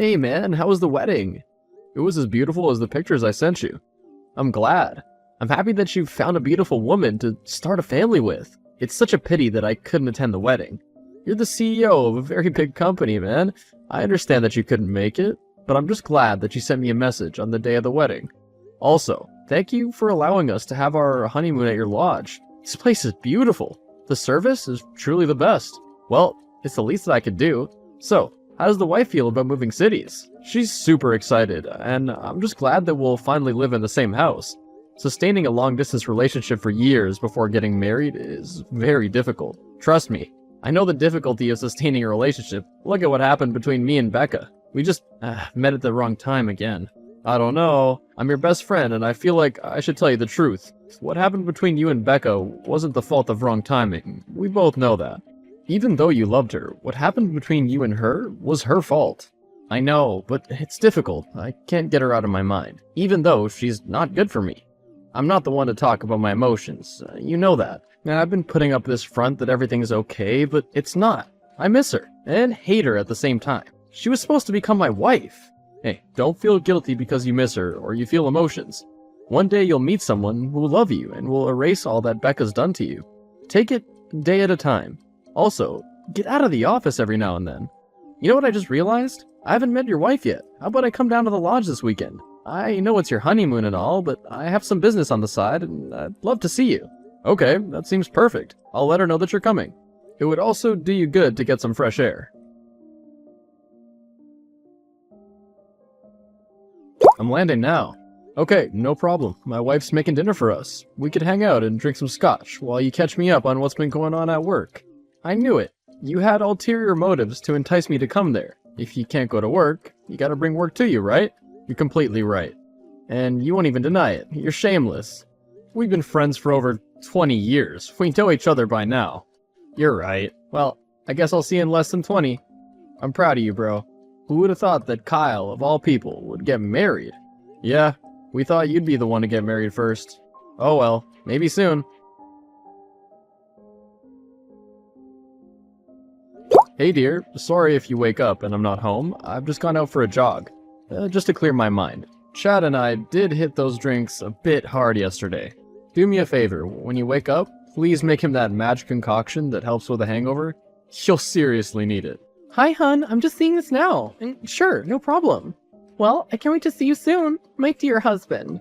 Hey man, how was the wedding? It was as beautiful as the pictures I sent you. I'm glad. I'm happy that you found a beautiful woman to start a family with. It's such a pity that I couldn't attend the wedding. You're the CEO of a very big company, man. I understand that you couldn't make it, but I'm just glad that you sent me a message on the day of the wedding. Also, thank you for allowing us to have our honeymoon at your lodge. This place is beautiful. The service is truly the best. Well, it's the least that I could do. So, how does the wife feel about moving cities? She's super excited, and I'm just glad that we'll finally live in the same house. Sustaining a long-distance relationship for years before getting married is very difficult. Trust me, I know the difficulty of sustaining a relationship. Look at what happened between me and Becca. We just met at the wrong time again. I don't know. I'm your best friend, and I feel like I should tell you the truth. What happened between you and Becca wasn't the fault of wrong timing. We both know that. Even though you loved her, what happened between you and her was her fault. I know, but it's difficult. I can't get her out of my mind, even though she's not good for me. I'm not the one to talk about my emotions. You know that. And I've been putting up this front that everything's okay, but it's not. I miss her, and hate her at the same time. She was supposed to become my wife. Hey, don't feel guilty because you miss her, or you feel emotions. One day you'll meet someone who will love you, and will erase all that Becca's done to you. Take it day at a time. Also, get out of the office every now and then. You know what I just realized? I haven't met your wife yet. How about I come down to the lodge this weekend? I know it's your honeymoon and all, but I have some business on the side, and I'd love to see you. Okay, that seems perfect. I'll let her know that you're coming. It would also do you good to get some fresh air. I'm landing now. Okay, no problem. My wife's making dinner for us. We could hang out and drink some scotch while you catch me up on what's been going on at work. I knew it. You had ulterior motives to entice me to come there. If you can't go to work, you gotta bring work to you, right? You're completely right. And you won't even deny it. You're shameless. We've been friends for over 20 years. We know each other by now. You're right. Well, I guess I'll see you in less than 20. I'm proud of you, bro. Who would have thought that Kyle, of all people, would get married? Yeah, we thought you'd be the one to get married first. Oh well, maybe soon. Hey dear, sorry if you wake up and I'm not home. I've just gone out for a jog. Just to clear my mind. Chad and I did hit those drinks a bit hard yesterday. Do me a favor, when you wake up, please make him that magic concoction that helps with a hangover. He'll seriously need it. Hi, hun. I'm just seeing this now. Sure, no problem. Well, I can't wait to see you soon, my dear husband.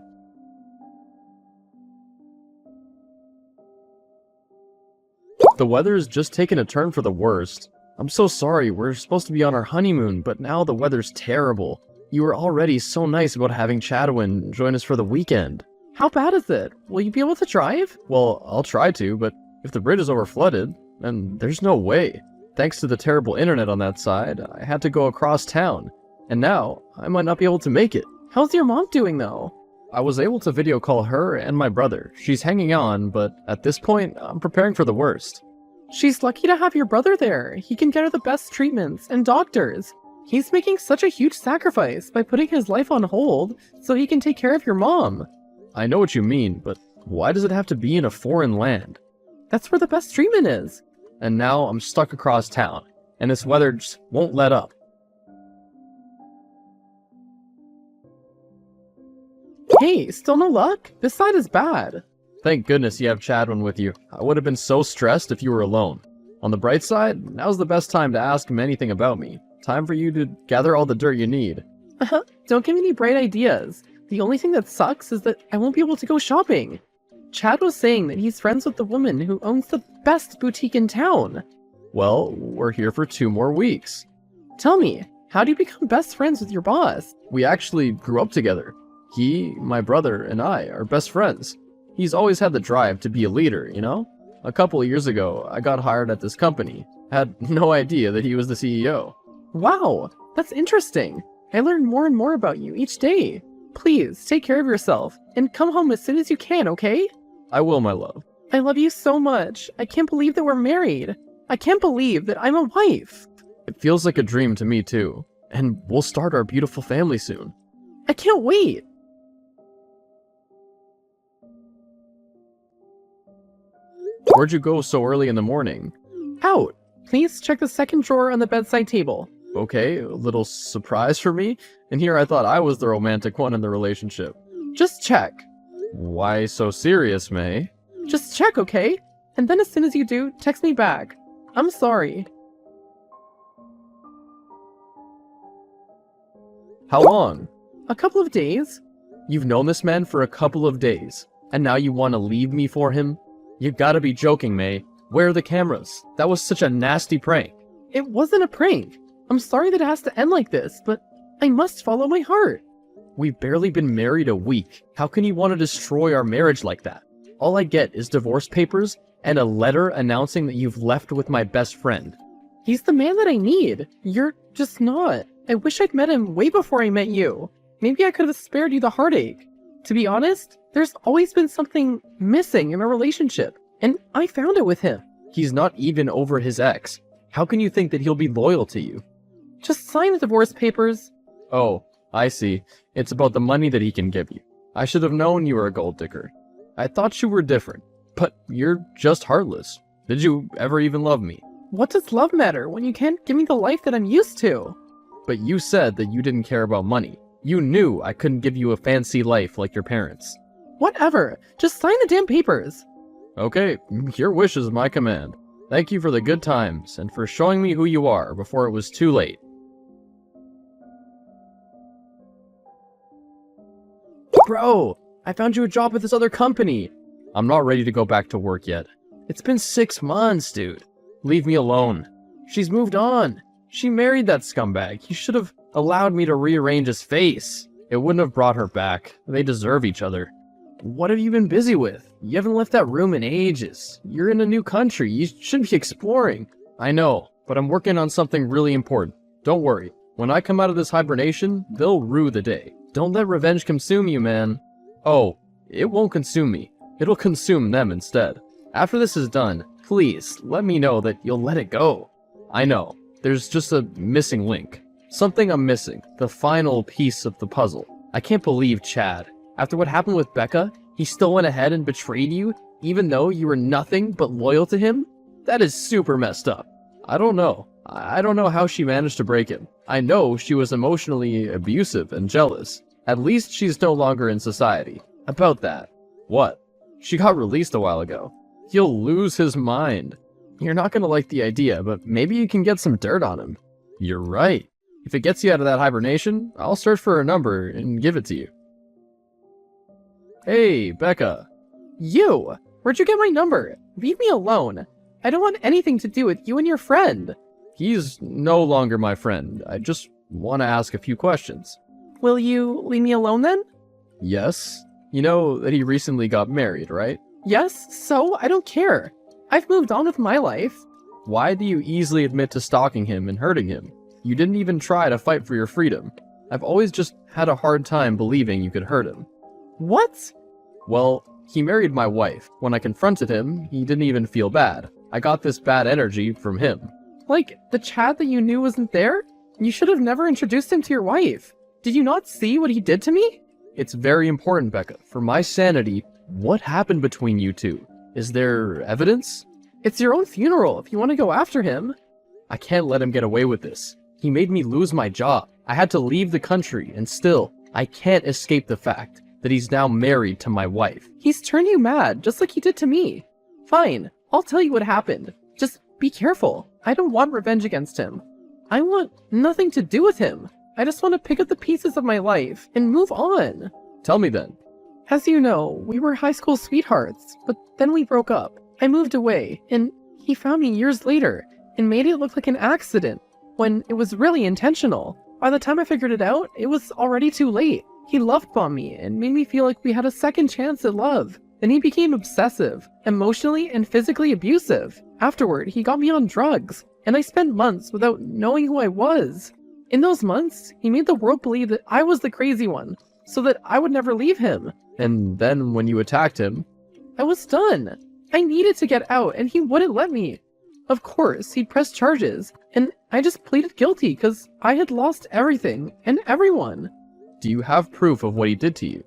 The weather's just taken a turn for the worst. I'm so sorry, we're supposed to be on our honeymoon, but now the weather's terrible. You were already so nice about having Chadwin join us for the weekend. How bad is it? Will you be able to drive? Well, I'll try to, but if the bridge is overflooded, then there's no way. Thanks to the terrible internet on that side, I had to go across town. And now, I might not be able to make it. How's your mom doing, though? I was able to video call her and my brother. She's hanging on, but at this point, I'm preparing for the worst. She's lucky to have your brother there. He can get her the best treatments and doctors. He's making such a huge sacrifice by putting his life on hold so he can take care of your mom. I know what you mean, but why does it have to be in a foreign land? That's where the best treatment is. And now I'm stuck across town, and this weather just won't let up. Hey, still no luck? This side is bad. Thank goodness you have Chadwin with you. I would have been so stressed if you were alone. On the bright side, now's the best time to ask him anything about me. Time for you to gather all the dirt you need. Don't give me any bright ideas. The only thing that sucks is that I won't be able to go shopping. Chad was saying that he's friends with the woman who owns the best boutique in town. Well, we're here for 2 more weeks. Tell me, how do you become best friends with your boss? We actually grew up together. He, my brother, and I are best friends. He's always had the drive to be a leader, you know? A couple of years ago, I got hired at this company. Had no idea that he was the CEO. Wow, that's interesting. I learn more and more about you each day. Please, take care of yourself, and come home as soon as you can, okay? I will, my love. I love you so much. I can't believe that we're married. I can't believe that I'm a wife. It feels like a dream to me, too. And we'll start our beautiful family soon. I can't wait. Where'd you go so early in the morning? Out. Please check the second drawer on the bedside table. Okay, a little surprise for me, and here I thought I was the romantic one in the relationship. Just check. Why so serious, May? Just check, okay? And then as soon as you do, text me back. I'm sorry. How long? A couple of days. You've known this man for a couple of days, and now you want to leave me for him? You gotta be joking, May. Where are the cameras? That was such a nasty prank. It wasn't a prank. I'm sorry that it has to end like this, but I must follow my heart. We've barely been married a week. How can you want to destroy our marriage like that? All I get is divorce papers and a letter announcing that you've left with my best friend. He's the man that I need. You're just not. I wish I'd met him way before I met you. Maybe I could have spared you the heartache. To be honest, there's always been something missing in our relationship, and I found it with him. He's not even over his ex. How can you think that he'll be loyal to you? Just sign the divorce papers. Oh, I see. It's about the money that he can give you. I should have known you were a gold digger. I thought you were different, but you're just heartless. Did you ever even love me? What does love matter when you can't give me the life that I'm used to? But you said that you didn't care about money. You knew I couldn't give you a fancy life like your parents. Whatever. Just sign the damn papers. Okay, your wish is my command. Thank you for the good times, and for showing me who you are before it was too late. Bro, I found you a job with this other company. I'm not ready to go back to work yet. It's been 6 months, dude. Leave me alone. She's moved on. She married that scumbag. You should have allowed me to rearrange his face. It wouldn't have brought her back. They deserve each other. What have you been busy with? You haven't left that room in ages. You're in a new country. You should be exploring. I know, but I'm working on something really important. Don't worry. When I come out of this hibernation, they'll rue the day. Don't let revenge consume you, man. Oh, it won't consume me. It'll consume them instead. After this is done, please let me know that you'll let it go. I know, there's just a missing link. Something I'm missing. The final piece of the puzzle. I can't believe Chad. After what happened with Becca, he still went ahead and betrayed you, even though you were nothing but loyal to him? That is super messed up. I don't know. I don't know how she managed to break him. I know she was emotionally abusive and jealous. At least she's no longer in society. About that. What? She got released a while ago. He'll lose his mind. You're not gonna like the idea, but maybe you can get some dirt on him. You're right. If it gets you out of that hibernation, I'll search for her number and give it to you. Hey, Becca. You! Where'd you get my number? Leave me alone. I don't want anything to do with you and your friend. He's no longer my friend. I just want to ask a few questions. Will you leave me alone then? Yes. You know that he recently got married, right? Yes, so I don't care. I've moved on with my life. Why do you easily admit to stalking him and hurting him? You didn't even try to fight for your freedom. I've always just had a hard time believing you could hurt him. What? Well, he married my wife. When I confronted him, he didn't even feel bad. I got this bad energy from him. Like, the Chad that you knew wasn't there? You should have never introduced him to your wife. Did you not see what he did to me? It's very important, Becca. For my sanity, what happened between you two? Is there evidence? It's your own funeral if you want to go after him. I can't let him get away with this. He made me lose my job. I had to leave the country, and still, I can't escape the fact that he's now married to my wife. He's turned you mad, just like he did to me. Fine, I'll tell you what happened. Just be careful. I don't want revenge against him. I want nothing to do with him. I just want to pick up the pieces of my life and move on. Tell me then. As you know, we were high school sweethearts, but then we broke up. I moved away, and he found me years later and made it look like an accident, when it was really intentional. By the time I figured it out, it was already too late. He love-bombed me and made me feel like we had a second chance at love. Then he became obsessive, emotionally and physically abusive. Afterward, he got me on drugs, and I spent months without knowing who I was. In those months, he made the world believe that I was the crazy one, so that I would never leave him. And then when you attacked him... I was done. I needed to get out, and he wouldn't let me. Of course, he'd press charges, and I just pleaded guilty because I had lost everything and everyone. Do you have proof of what he did to you?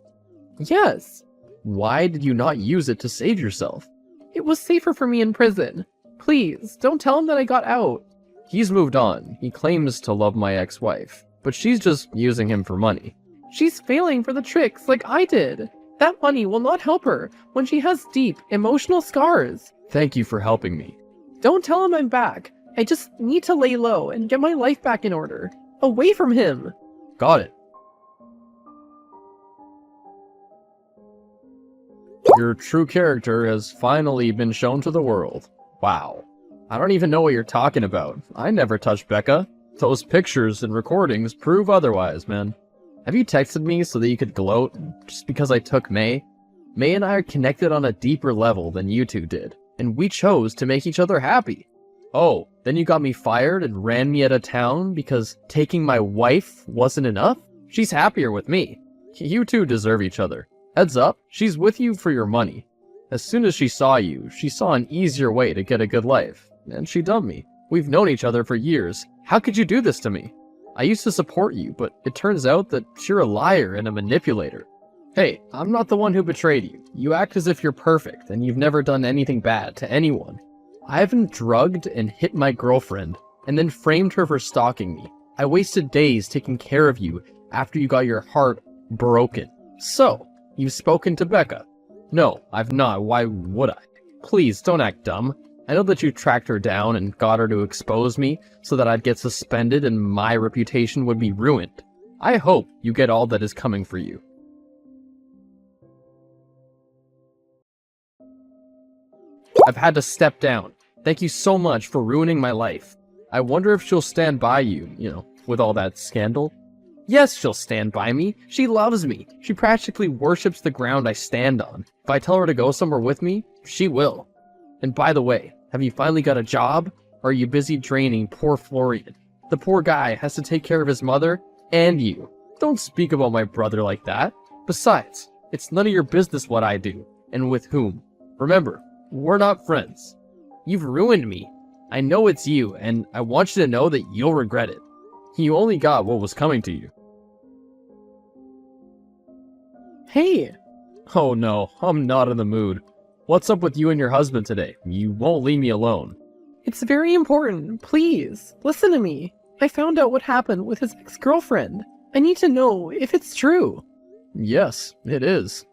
Yes. Why did you not use it to save yourself? It was safer for me in prison. Please, don't tell him that I got out. He's moved on. He claims to love my ex-wife, but she's just using him for money. She's failing for the tricks like I did. That money will not help her when she has deep emotional scars. Thank you for helping me. Don't tell him I'm back. I just need to lay low and get my life back in order. Away from him. Got it. Your true character has finally been shown to the world. Wow. I don't even know what you're talking about. I never touched Becca. Those pictures and recordings prove otherwise, man. Have you texted me so that you could gloat just because I took May? May and I are connected on a deeper level than you two did, and we chose to make each other happy. Oh, then you got me fired and ran me out of town because taking my wife wasn't enough? She's happier with me. You two deserve each other. Heads up, she's with you for your money. As soon as she saw you, she saw an easier way to get a good life, and she dumped me. We've known each other for years. How could you do this to me? I used to support you, but it turns out that you're a liar and a manipulator. Hey, I'm not the one who betrayed you. You act as if you're perfect, and you've never done anything bad to anyone. I haven't drugged and hit my girlfriend, and then framed her for stalking me. I wasted days taking care of you after you got your heart broken. So, you've spoken to Becca. No, I've not. Why would I? Please, don't act dumb. I know that you tracked her down and got her to expose me so that I'd get suspended and my reputation would be ruined. I hope you get all that is coming for you. I've had to step down. Thank you so much for ruining my life. I wonder if she'll stand by you, with all that scandal. Yes, she'll stand by me. She loves me. She practically worships the ground I stand on. If I tell her to go somewhere with me, she will. And by the way, have you finally got a job? Or are you busy draining poor Florian? The poor guy has to take care of his mother and you. Don't speak about my brother like that. Besides, it's none of your business what I do, and with whom. Remember, we're not friends. You've ruined me. I know it's you, and I want you to know that you'll regret it. You only got what was coming to you. Hey! Oh no, I'm not in the mood. What's up with you and your husband today? You won't leave me alone. It's very important. Please, listen to me. I found out what happened with his ex-girlfriend. I need to know if it's true. Yes, it is.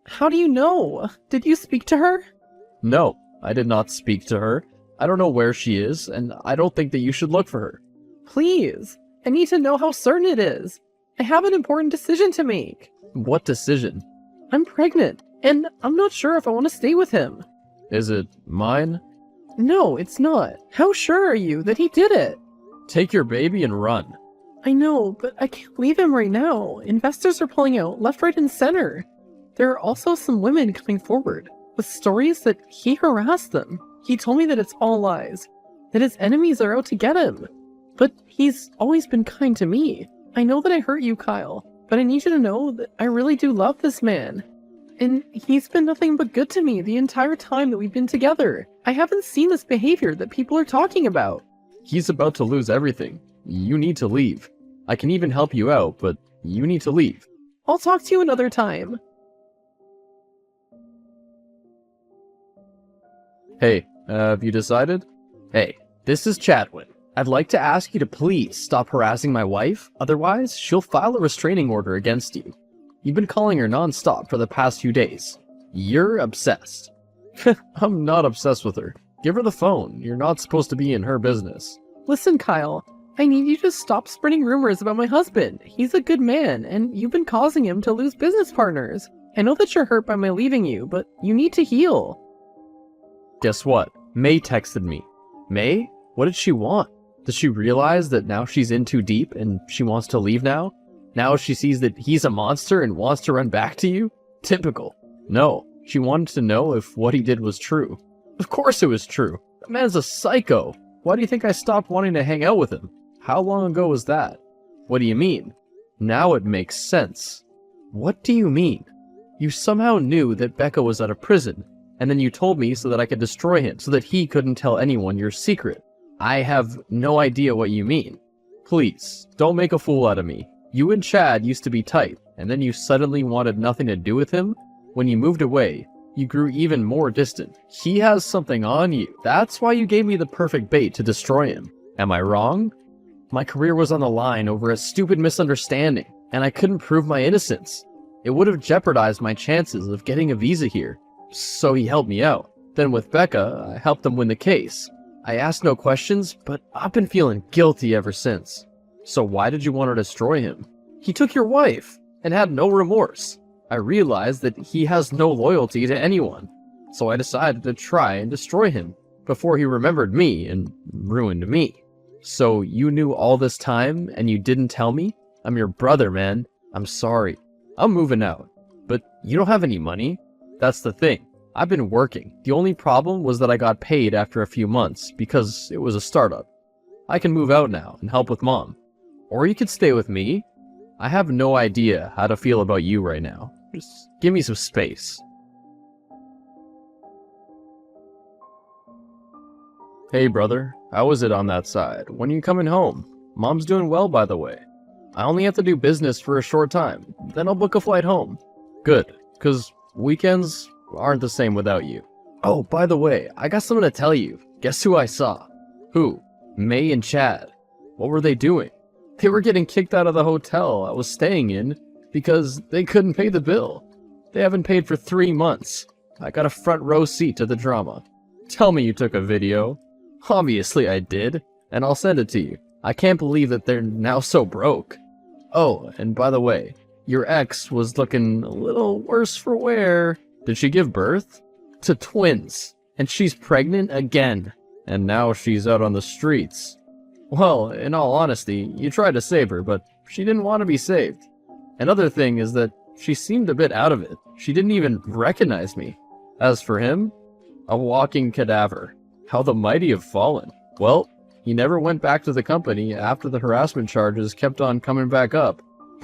How do you know? Did you speak to her? No, I did not speak to her. I don't know where she is, and I don't think that you should look for her. Please, I need to know how certain it is. I have an important decision to make. What decision? I'm pregnant, and I'm not sure if I want to stay with him. Is it mine? No, it's not. How sure are you that he did it? Take your baby and run. I know, but I can't leave him right now. Investors are pulling out left, right, and center. There are also some women coming forward with stories that he harassed them. He told me that it's all lies, that his enemies are out to get him. But he's always been kind to me. I know that I hurt you, Kyle, but I need you to know that I really do love this man. And he's been nothing but good to me the entire time that we've been together. I haven't seen this behavior that people are talking about. He's about to lose everything. You need to leave. I can even help you out, but you need to leave. I'll talk to you another time. Hey, have you decided? Hey, this is Chadwin. I'd like to ask you to please stop harassing my wife, otherwise she'll file a restraining order against you. You've been calling her non-stop for the past few days. You're obsessed. I'm not obsessed with her. Give her the phone. You're not supposed to be in her business. Listen, Kyle, I need you to stop spreading rumors about my husband. He's a good man, and you've been causing him to lose business partners. I know that you're hurt by my leaving you, but you need to heal. Guess what? May texted me. May? What did she want? Does she realize that now she's in too deep and she wants to leave now? Now she sees that he's a monster and wants to run back to you? Typical. No, she wanted to know if what he did was true. Of course it was true. That man's a psycho. Why do you think I stopped wanting to hang out with him? How long ago was that? What do you mean? Now it makes sense. What do you mean? You somehow knew that Becca was out of prison, and then you told me so that I could destroy him, so that he couldn't tell anyone your secret. I have no idea what you mean. Please, don't make a fool out of me. You and Chad used to be tight, and then you suddenly wanted nothing to do with him? When you moved away, you grew even more distant. He has something on you. That's why you gave me the perfect bait to destroy him. Am I wrong? My career was on the line over a stupid misunderstanding, and I couldn't prove my innocence. It would have jeopardized my chances of getting a visa here, so he helped me out. Then with Becca, I helped him win the case. I asked no questions, but I've been feeling guilty ever since. So why did you want to destroy him? He took your wife, and had no remorse. I realized that he has no loyalty to anyone, so I decided to try and destroy him before he remembered me and ruined me. So you knew all this time and you didn't tell me? I'm your brother, man. I'm sorry. I'm moving out. But you don't have any money? That's the thing. I've been working. The only problem was that I got paid after a few months because it was a startup. I can move out now and help with Mom. Or you could stay with me. I have no idea how to feel about you right now. Just give me some space. Hey brother, how is it on that side? When are you coming home? Mom's doing well, by the way. I only have to do business for a short time, then I'll book a flight home. Good, cause weekends aren't the same without you. Oh, by the way, I got something to tell you. Guess who I saw? Who? May and Chad. What were they doing? They were getting kicked out of the hotel I was staying in because they couldn't pay the bill. They haven't paid for 3 months. I got a front row seat to the drama. Tell me you took a video. Obviously I did, and I'll send it to you. I can't believe that they're now so broke. Oh, and by the way, your ex was looking a little worse for wear. Did she give birth? To twins. And she's pregnant again. And now she's out on the streets. Well, in all honesty, you tried to save her, but she didn't want to be saved. Another thing is that she seemed a bit out of it. She didn't even recognize me. As for him, a walking cadaver. How the mighty have fallen. Well, he never went back to the company after the harassment charges kept on coming back up.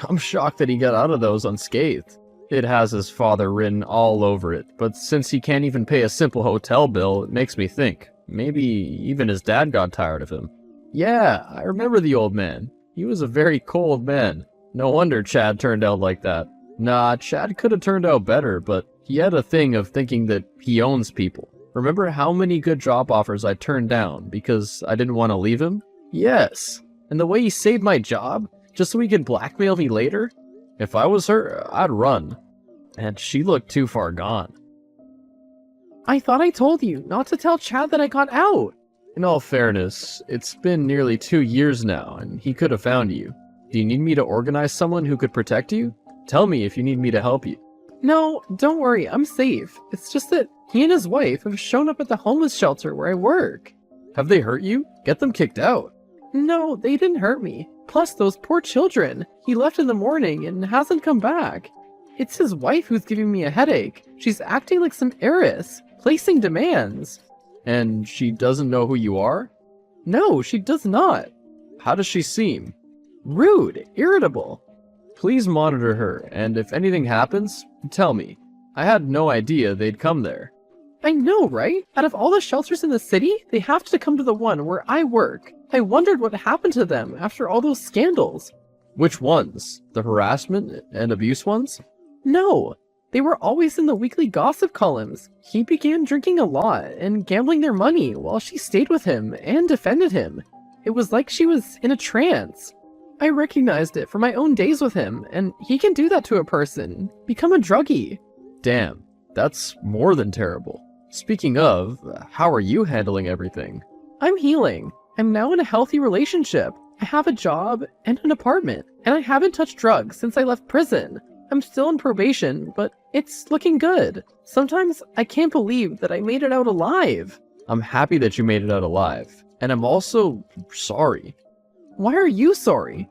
I'm shocked that he got out of those unscathed. It has his father written all over it, but since he can't even pay a simple hotel bill, it makes me think. Maybe even his dad got tired of him. Yeah, I remember the old man. He was a very cold man. No wonder Chad turned out like that. Nah, Chad could have turned out better, but he had a thing of thinking that he owns people. Remember how many good job offers I turned down because I didn't want to leave him? Yes. And the way he saved my job, just so he could blackmail me later? If I was her, I'd run. And she looked too far gone. I thought I told you not to tell Chad that I got out. In all fairness, it's been nearly 2 years now, and he could have found you. Do you need me to organize someone who could protect you? Tell me if you need me to help you. No, don't worry, I'm safe. It's just that he and his wife have shown up at the homeless shelter where I work. Have they hurt you? Get them kicked out. No, they didn't hurt me. Plus, those poor children. He left in the morning and hasn't come back. It's his wife who's giving me a headache. She's acting like some heiress, placing demands. And she doesn't know who you are? No, she does not. How does she seem? Rude, irritable. Please monitor her, and if anything happens, tell me. I had no idea they'd come there. I know, right? Out of all the shelters in the city, they have to come to the one where I work. I wondered what happened to them after all those scandals. Which ones? The harassment and abuse ones? No, they were always in the weekly gossip columns. He began drinking a lot and gambling their money while she stayed with him and defended him. It was like she was in a trance. I recognized it from my own days with him, and he can do that to a person. Become a druggie. Damn, that's more than terrible. Speaking of, how are you handling everything? I'm healing. I'm now in a healthy relationship. I have a job and an apartment, and I haven't touched drugs since I left prison. I'm still in probation, but it's looking good. Sometimes I can't believe that I made it out alive. I'm happy that you made it out alive, and I'm also sorry. Why are you sorry?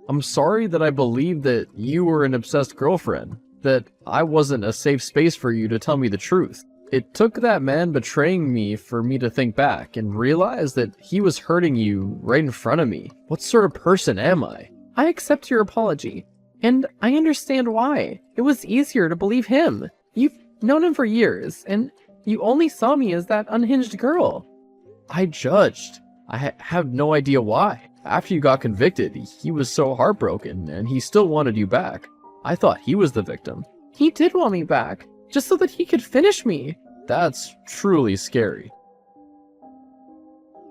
I'm sorry that I believed that you were an obsessed girlfriend, that I wasn't a safe space for you to tell me the truth. It took that man betraying me for me to think back and realize that he was hurting you right in front of me. What sort of person am I? I accept your apology, and I understand why. It was easier to believe him. You've known him for years, and you only saw me as that unhinged girl. I judged. I have no idea why. After you got convicted, he was so heartbroken, and he still wanted you back. I thought he was the victim. He did want me back, just so that he could finish me. That's truly scary.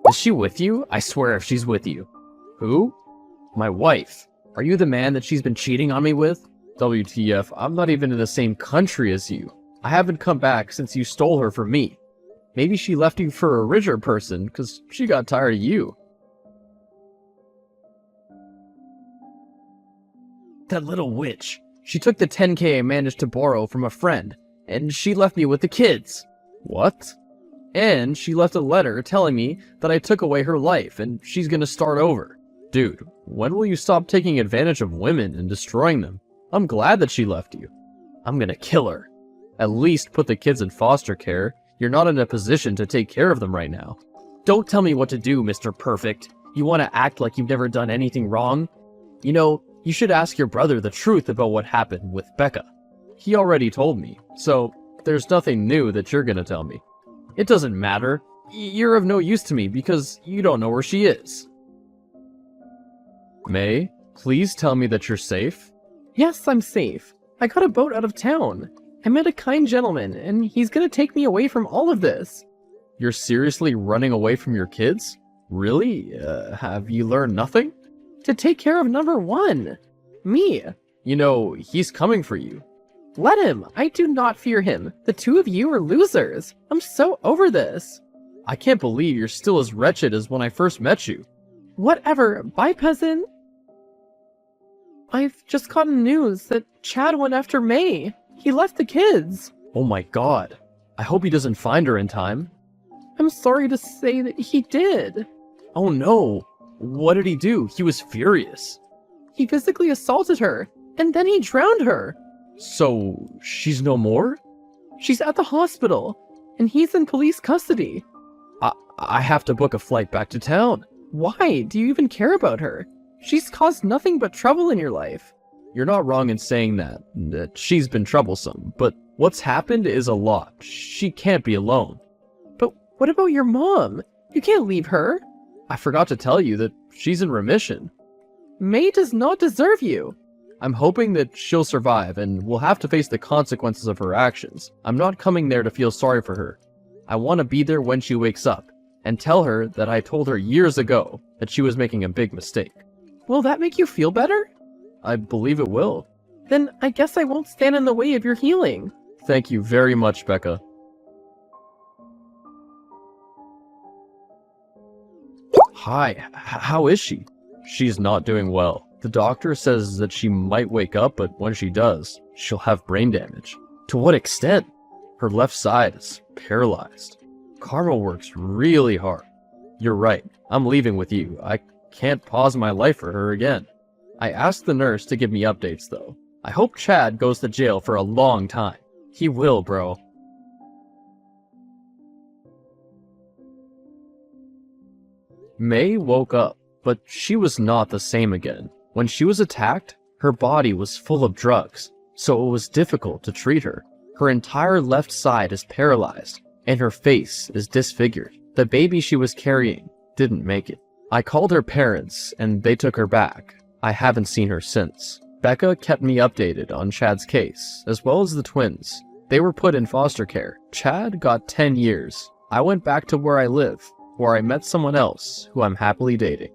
Is she with you? I swear if she's with you. Who? My wife. Are you the man that she's been cheating on me with? WTF, I'm not even in the same country as you. I haven't come back since you stole her from me. Maybe she left you for a richer person because she got tired of you. That little witch. She took the 10K I managed to borrow from a friend, and she left me with the kids. What? And she left a letter telling me that I took away her life and she's gonna start over. Dude, when will you stop taking advantage of women and destroying them? I'm glad that she left you. I'm gonna kill her. At least put the kids in foster care. You're not in a position to take care of them right now. Don't tell me what to do, Mr. Perfect. You want to act like you've never done anything wrong? You know, you should ask your brother the truth about what happened with Becca. He already told me, so there's nothing new that you're gonna tell me. It doesn't matter. You're of no use to me because you don't know where she is. May, please tell me that you're safe. Yes, I'm safe. I got a boat out of town. I met a kind gentleman, and he's gonna take me away from all of this. You're seriously running away from your kids? Really? Have you learned nothing? To take care of number one. Me. You know, he's coming for you. Let him. I do not fear him. The two of you are losers. I'm so over this. I can't believe you're still as wretched as when I first met you. Whatever. Bye, peasant. I've just gotten news that Chad went after May. He left the kids. Oh my god. I hope he doesn't find her in time. I'm sorry to say that he did. Oh no. What did he do? He was furious. He physically assaulted her, and then he drowned her. So, she's no more? She's at the hospital, and he's in police custody. I have to book a flight back to town. Why? Do you even care about her? She's caused nothing but trouble in your life. You're not wrong in saying that she's been troublesome, but what's happened is a lot. She can't be alone. But what about your mom? You can't leave her. I forgot to tell you that she's in remission. May does not deserve you. I'm hoping that she'll survive and will have to face the consequences of her actions. I'm not coming there to feel sorry for her. I want to be there when she wakes up and tell her that I told her years ago that she was making a big mistake. Will that make you feel better? I believe it will. Then I guess I won't stand in the way of your healing. Thank you very much, Becca. Hi, how is she? She's not doing well. The doctor says that she might wake up, but when she does, she'll have brain damage. To what extent? Her left side is paralyzed. Karma works really hard. You're right, I'm leaving with you. I can't pause my life for her again. I asked the nurse to give me updates, though. I hope Chad goes to jail for a long time. He will, bro. May woke up, but she was not the same again. When she was attacked, her body was full of drugs, so it was difficult to treat her. Her entire left side is paralyzed, and her face is disfigured. The baby she was carrying didn't make it. I called her parents, and they took her back. I haven't seen her since. Becca kept me updated on Chad's case, as well as the twins. They were put in foster care. Chad got 10 years. I went back to where I live, where I met someone else who I'm happily dating.